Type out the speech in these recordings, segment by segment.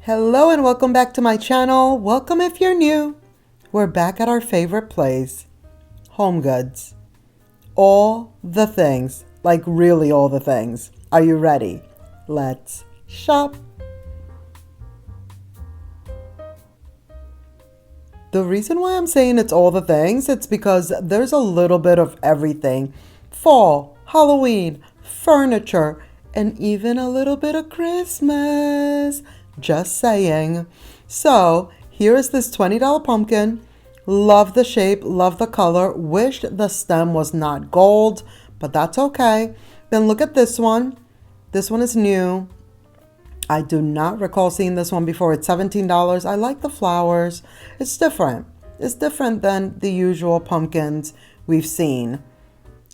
Hello and welcome back to my channel. Welcome if you're new. We're back at our favorite place, HomeGoods. All the things, like really all the things. Are you ready? Let's shop. The reason why I'm saying it's all the things, it's because there's a little bit of everything. Fall, Halloween, furniture, and even a little bit of Christmas. Just saying. So here is this $20 pumpkin. Love the shape, love the color. Wished the stem was not gold, but that's okay. Then look at this one. This one is new. I do not recall seeing this one before. It's $17. I like the flowers. It's different. It's different than the usual pumpkins we've seen.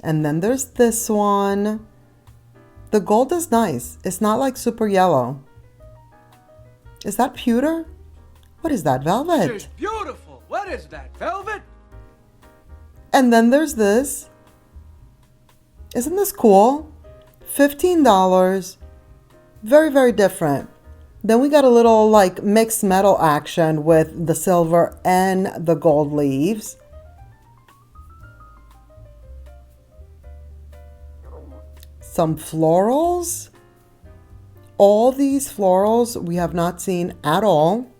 And then there's this one. The gold is nice. It's not like super yellow. Is that pewter? What is that, velvet? She's beautiful. What is that, velvet? And then there's this. Isn't this cool? $15. Very, very different. Then we got a little like mixed metal action with the silver and the gold leaves. Some florals. All these florals we have not seen at all.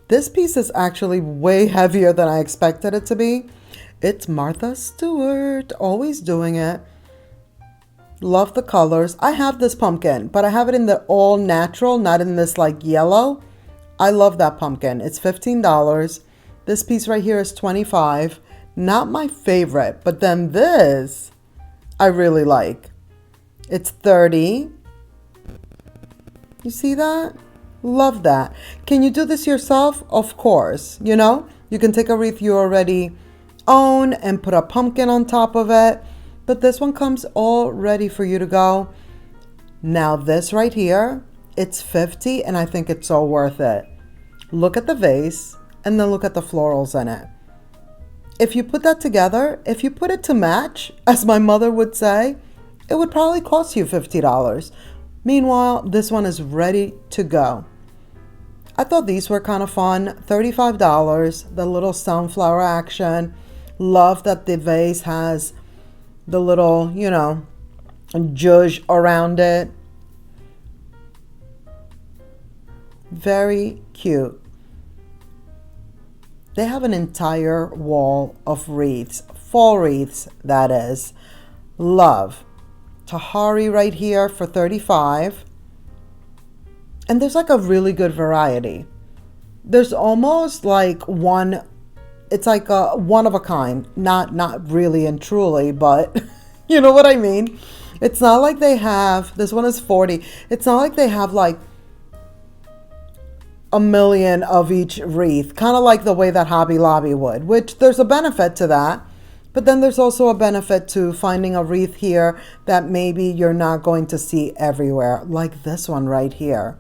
This piece is actually way heavier than I expected it to be. It's Martha Stewart, always doing it. Love the colors. I have this pumpkin, but I have it in the all natural, not in this like yellow. I love that pumpkin. It's $15. This piece right here is $25. Not my favorite, but then this I really like. It's $30. You see that? Love that. Can you do this yourself? Of course. You know, you can take a wreath you already own and put a pumpkin on top of it. But this one comes all ready for you to go. Now this right here, it's $50 and I think it's so worth it. Look at the vase and then look at the florals in it. If you put that together, if you put it to match, as my mother would say, it would probably cost you $50. Meanwhile, this one is ready to go. I thought these were kind of fun. $35, the little sunflower action. Love that the vase has the little, you know, zhuzh around it. Very cute. They have an entire wall of wreaths, fall wreaths, that is. Love. Tahari right here for $35. And there's like a really good variety. There's almost like one, it's like a one of a kind. Not really and truly, but you know what I mean? It's not like they have, this one is $40. It's not like they have like a million of each wreath. Kind of like the way that Hobby Lobby would, which there's a benefit to that. But then there's also a benefit to finding a wreath here that maybe you're not going to see everywhere, like this one right here.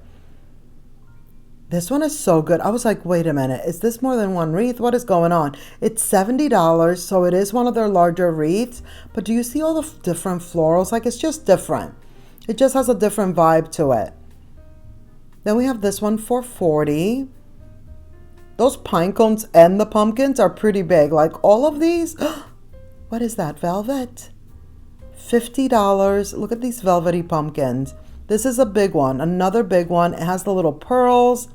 This one is so good. I was like, wait a minute, is this more than one wreath? What is going on? It's $70, so it is one of their larger wreaths. But do you see all the different florals? Like, it's just different. It just has a different vibe to it. Then we have this one for $40. Those pine cones and the pumpkins are pretty big. Like all of these. What is that, velvet? $50. Look at these velvety pumpkins. This is a big one, another big one. It has the little pearls.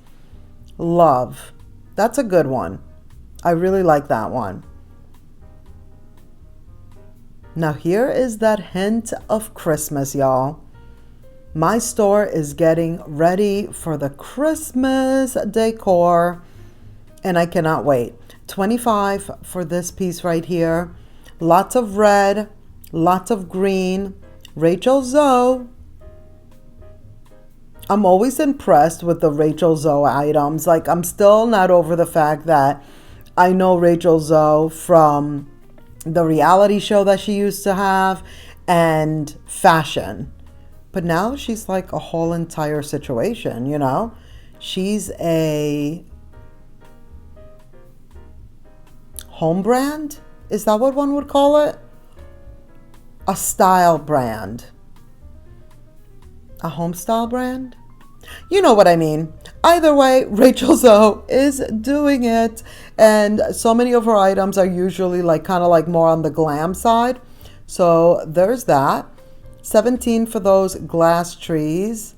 Love. That's a good one. I really like that one. Now here is that hint of Christmas, y'all. My store is getting ready for the Christmas decor, and I cannot wait. $25 for this piece right here. Lots of red, lots of green. Rachel Zoe. I'm always impressed with the Rachel Zoe items. Like, I'm still not over the fact that I know Rachel Zoe from the reality show that she used to have and fashion. But now she's like a whole entire situation, you know? She's a home brand? Is that what one would call it? A style brand. A home style brand? You know what I mean. Either way, Rachel Zoe is doing it. And so many of her items are usually like kind of like more on the glam side. So there's that. 17 for those glass trees.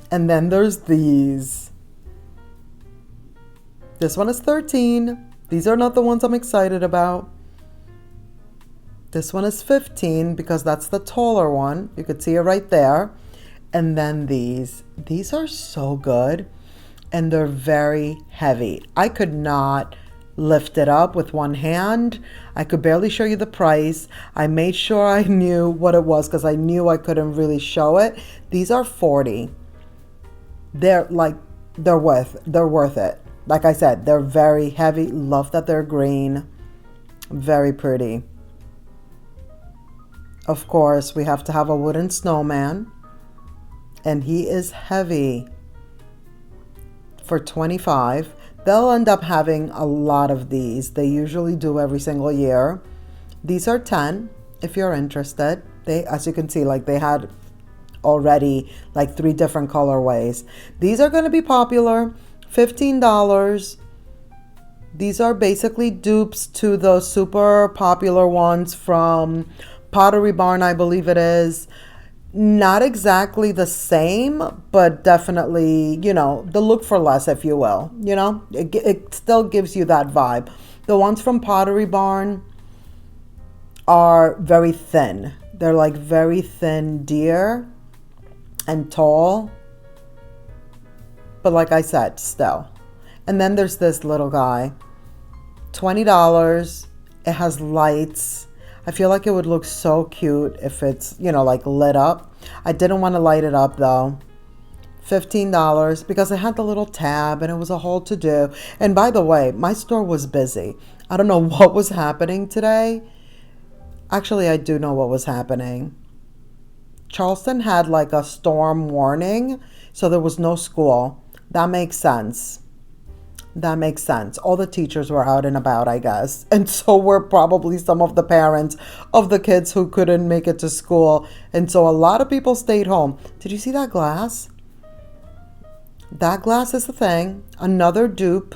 And then there's these. This one is 13. These are not the ones I'm excited about. This one is 15 because that's the taller one. You could see it right there. And then these are so good and they're very heavy. I could not lift it up with one hand. I could barely show you the price. I made sure I knew what it was because I knew I couldn't really show it. These are 40. They're worth it. Like I said, they're very heavy. Love that they're green. Very pretty. Of course, we have to have a wooden snowman. And he is heavy for 25. They'll end up having a lot of these. They usually do every single year. These are 10 if you're interested. They, as you can see, like they had already like 3 different colorways. These are going to be popular. $15. These are basically dupes to the super popular ones from Pottery Barn, I believe it is. Not exactly the same, but definitely, you know, the look for less, if you will. You know, it still gives you that vibe. The ones from Pottery Barn are very thin. They're like very thin deer and tall. But like I said, still. And then there's this little guy. $20. It has lights. I feel like it would look so cute if it's, you know, like lit up. I didn't want to light it up though. $15 because it had the little tab and it was a whole to-do. And by the way, my store was busy. I don't know what was happening today. Actually, I do know what was happening. Charleston had like a storm warning, so there was no school. That makes sense. That makes sense. All the teachers were out and about, I guess. And so were probably some of the parents of the kids who couldn't make it to school. And so a lot of people stayed home. Did you see that glass? That glass is the thing. Another dupe.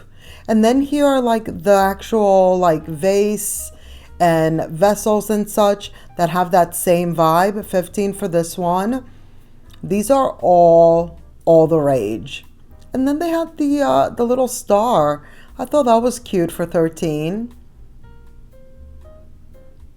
And then here are like the actual like vase and vessels and such that have that same vibe. 15 for this one. These are all the rage. And then they had the little star. I thought that was cute for 13.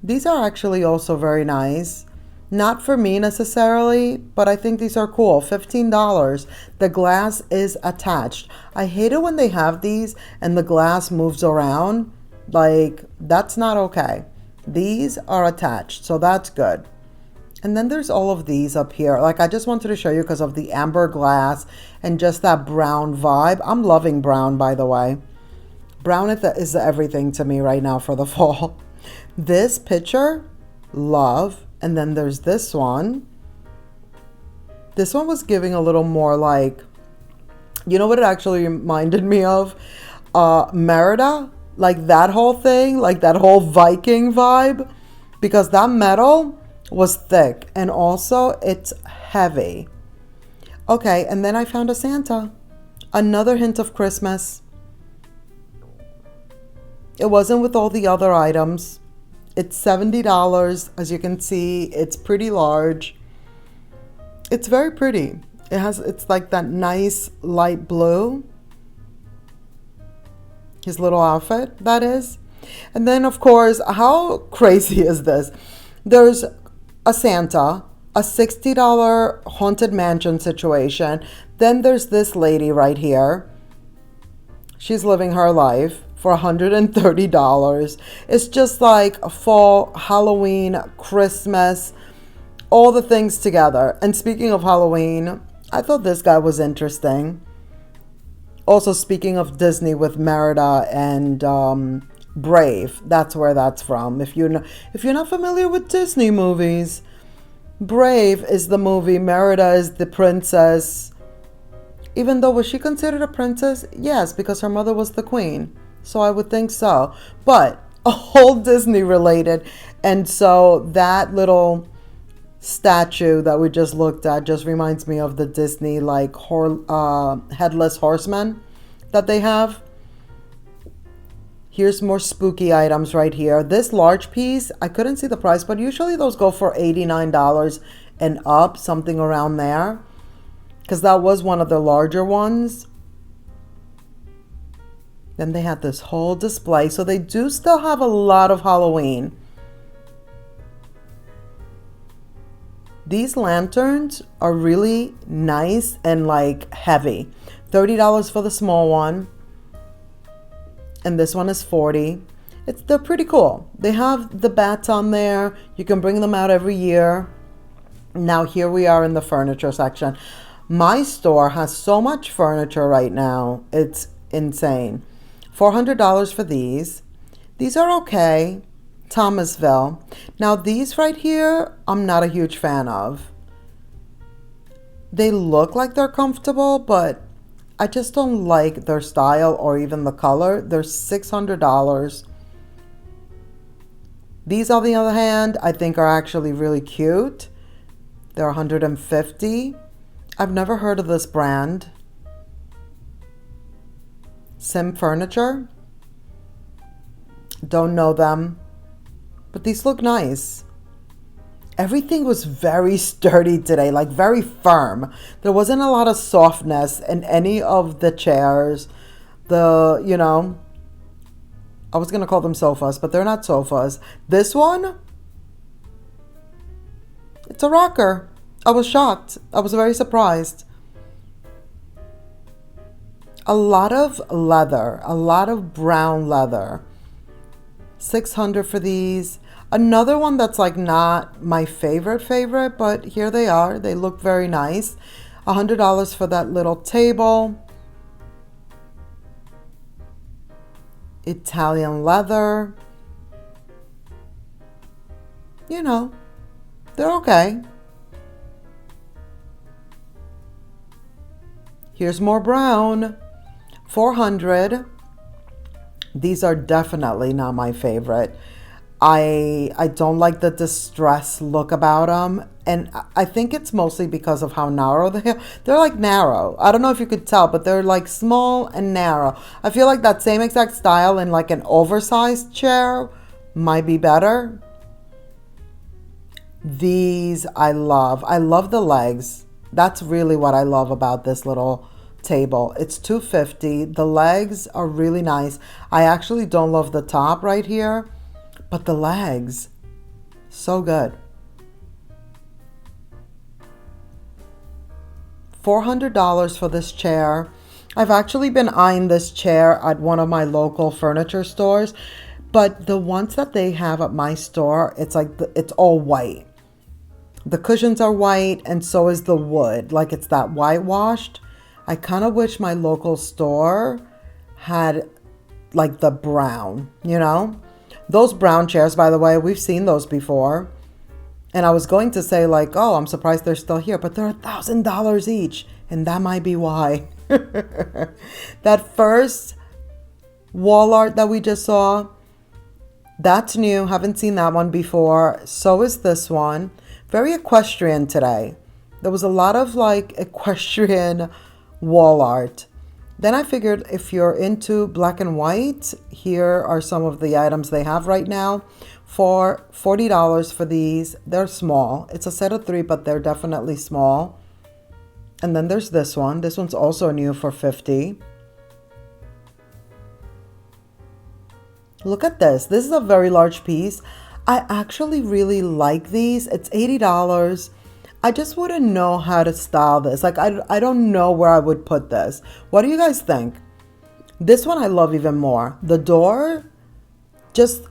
These are actually also very nice. Not for me necessarily, but I think these are cool. $15. The glass is attached. I hate it when they have these and the glass moves around. Like, that's not okay. These are attached, so that's good. And then there's all of these up here. Like, I just wanted to show you because of the amber glass and just that brown vibe. I'm loving brown, by the way. Brown is everything to me right now for the fall. This picture, love. And then there's this one. This one was giving a little more like, you know what it actually reminded me of? Merida. Like that whole thing, like that whole Viking vibe. Because that metal was thick and also it's heavy. Okay, and then I found a Santa. Another hint of Christmas. It wasn't with all the other items. It's $70. As you can see, it's pretty large. It's very pretty. It's like that nice light blue. His little outfit, that is. And then, of course, how crazy is this? There's a Santa, a $60 haunted mansion situation. Then there's this lady right here. She's living her life for $130. It's just like a fall, Halloween, Christmas, all the things together. And speaking of Halloween, I thought this guy was interesting. Also, speaking of Disney with Merida and Brave, that's where that's from. If you're not familiar with Disney movies, Brave is the movie. Merida is the princess. Even though, was she considered a princess? Yes, because her mother was the queen. So I would think so. But a whole Disney related. And so that little statue that we just looked at just reminds me of the Disney like headless horseman that they have. Here's more spooky items right here. This large piece, I couldn't see the price, but usually those go for $89 and up, something around there, because that was one of the larger ones. Then they had this whole display, so they do still have a lot of Halloween. These lanterns are really nice and like heavy. $30 for the small one. And this one is $40. They're pretty cool. They have the bats on there. You can bring them out every year. Now here we are in the furniture section. My store has so much furniture right now. It's insane. $400 for these. These are okay. Thomasville. Now these right here, I'm not a huge fan of. They look like they're comfortable, but I just don't like their style or even the color. They're $600. These, on the other hand, I think are actually really cute. They're $150. I've never heard of this brand. Sim Furniture. Don't know them. But these look nice. Everything was very sturdy today, like very firm. There wasn't a lot of softness in any of the chairs. I was going to call them sofas, but they're not sofas. This one, it's a rocker. I was shocked. I was very surprised. A lot of leather, a lot of brown leather. $600 for these. Another one that's like not my favorite, but here they are. They look very nice. $100 for that little table. Italian leather. They're okay. Here's more brown. $400. These are definitely not my favorite. I don't like the distress look about them. And I think it's mostly because of how narrow they are. They're like narrow. I don't know if you could tell, but they're like small and narrow. I feel like that same exact style in like an oversized chair might be better. These I love. I love the legs. That's really what I love about this little table. It's $250. The legs are really nice. I actually don't love the top right here, but the legs, so good. $400 for this chair. I've actually been eyeing this chair at one of my local furniture stores, but the ones that they have at my store, it's like it's all white. The cushions are white and so is the wood, like it's that whitewashed. I kind of wish my local store had like the brown, Those brown chairs, by the way, we've seen those before. And I was going to say like, oh, I'm surprised they're still here, but they're $1,000 each. And that might be why. That first wall art that we just saw, that's new. Haven't seen that one before. So is this one. Very equestrian today. There was a lot of like equestrian wall art. Then I figured if you're into black and white, here are some of the items they have right now for $40 for these. They're small. It's a set of 3, but they're definitely small. And then there's this one. This one's also new for $50. Look at this. This is a very large piece. I actually really like these. It's $80. I just wouldn't know how to style this. Like, I don't know where I would put this. What do you guys think? This one I love even more. The door,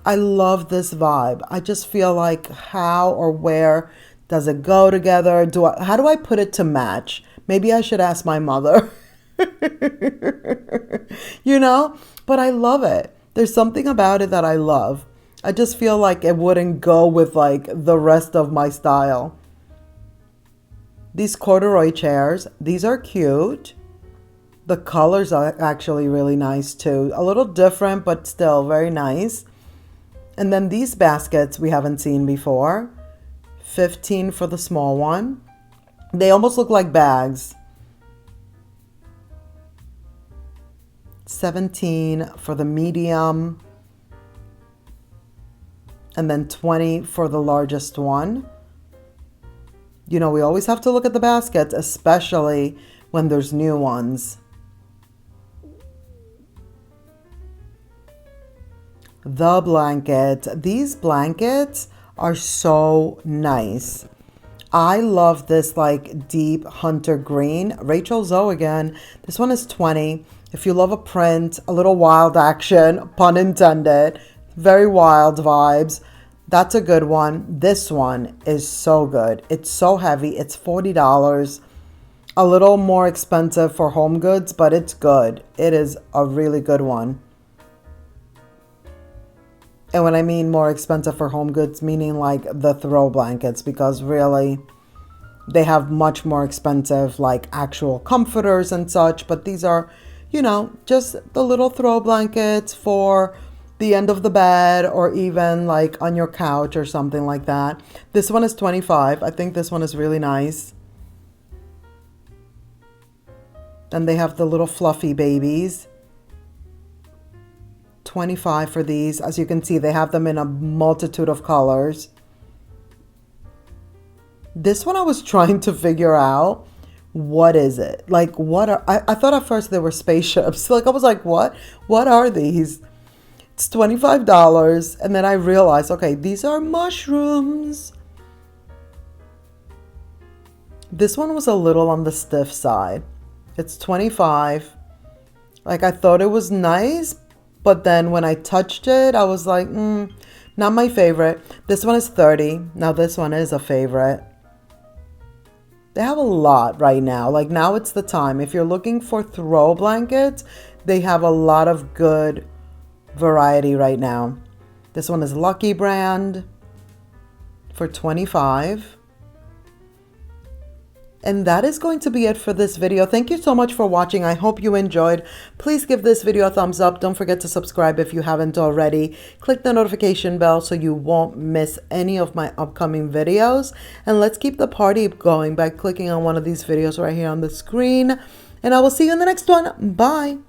I love this vibe. I just feel like how or where does it go together? How do I put it to match? Maybe I should ask my mother. But I love it. There's something about it that I love. I just feel like it wouldn't go with like the rest of my style. These corduroy chairs, these are cute. The colors are actually really nice too. A little different, but still very nice. And then these baskets we haven't seen before. $15 for the small one. They almost look like bags. $17 for the medium. And then $20 for the largest one. You know, we always have to look at the baskets, especially when there's new ones. The blanket. These blankets are so nice. I love this like deep hunter green. Rachel Zoe again. This one is $20. If you love a print, a little wild action, pun intended, very wild vibes, that's a good one. This one is so good. It's so heavy. It's $40. A little more expensive for HomeGoods, but it's good. It is a really good one. And when I mean more expensive for HomeGoods, meaning like the throw blankets, because really they have much more expensive like actual comforters and such. But these are, you know, just the little throw blankets for the end of the bed or even like on your couch or something like that. This one is $25. I think this one is really nice. And they have the little fluffy babies. $25 for these. As you can see, they have them in a multitude of colors. This one I was trying to figure out, what is it? Like, what are, I thought at first they were spaceships. Like, I was like, what? What are these? It's $25. And then I realized, okay, these are mushrooms. This one was a little on the stiff side. It's $25. Like, I thought it was nice, but then when I touched it, I was like, not my favorite. This one is $30. Now this one is a favorite. They have a lot right now. Like, now it's the time. If you're looking for throw blankets, they have a lot of good variety right now. This one is Lucky brand for $25. And that is going to be it for this video. Thank you so much for watching. I hope you enjoyed. Please give this video a thumbs up. Don't forget to subscribe if you haven't already. Click the notification bell so you won't miss any of my upcoming videos. And let's keep the party going by clicking on one of these videos right here on the screen. And I will see you in the next one. Bye.